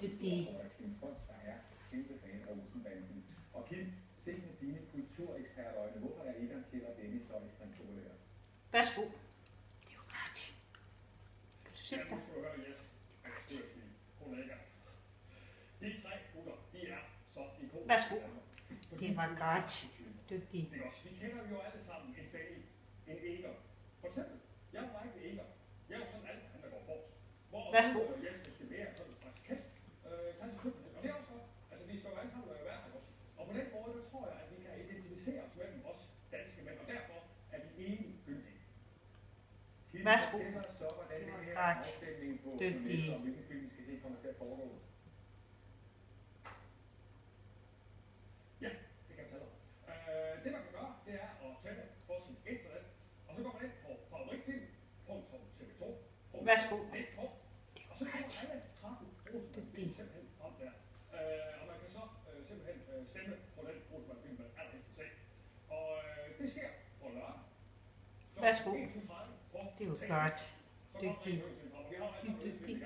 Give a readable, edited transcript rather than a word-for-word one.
Dygtige. Kim Frøns, der er kæmpe fan af Olsenbanden. Og Kim, se med dine kulturekspertøjne, hvorfor er Egon Kjeld og Dennis så ekstremt populære? Værsgo. Det er jo godt. Kan du sætte dig? De tre gutter, de er så ikoniske. Værsgo. Det var godt. Dygtig. Vi kender jo alle sammen en fælde, en Egon. For eksempel, jeg var ikke Egon. Jeg var sådan alt, han der går forrest. Værsgo. Jeg skal være sådan en slags kæft. Og det er også godt. Altså, vi skal jo alle sammen være værd også. Og på den måde, der tror jeg, at vi kan identificere os mellem os danske mænd, og derfor er vi enige gyldige. Værsgo. Fortæl os så, hvordan Det var det her godt. afstemning på Dygtig. nettet, og hvilken film vi skal se, kommer til at foregå. Ja, det kan jeg fortælle dig. Det man kan gøre, det er at tænde for sin internet, og så går man ind på favoritfilm.tv2. Værsgo. Og så kommer alle 13 Dygtig. simpelthen frem der. Og man kan så simpelthen stemme på den film, man allerhelst vil se. Og det sker på lørdag. Værsgo. 21:30 på Det er jo TV2. godt. Så kommer Dygtig. der en, og vi har altså Dygtig.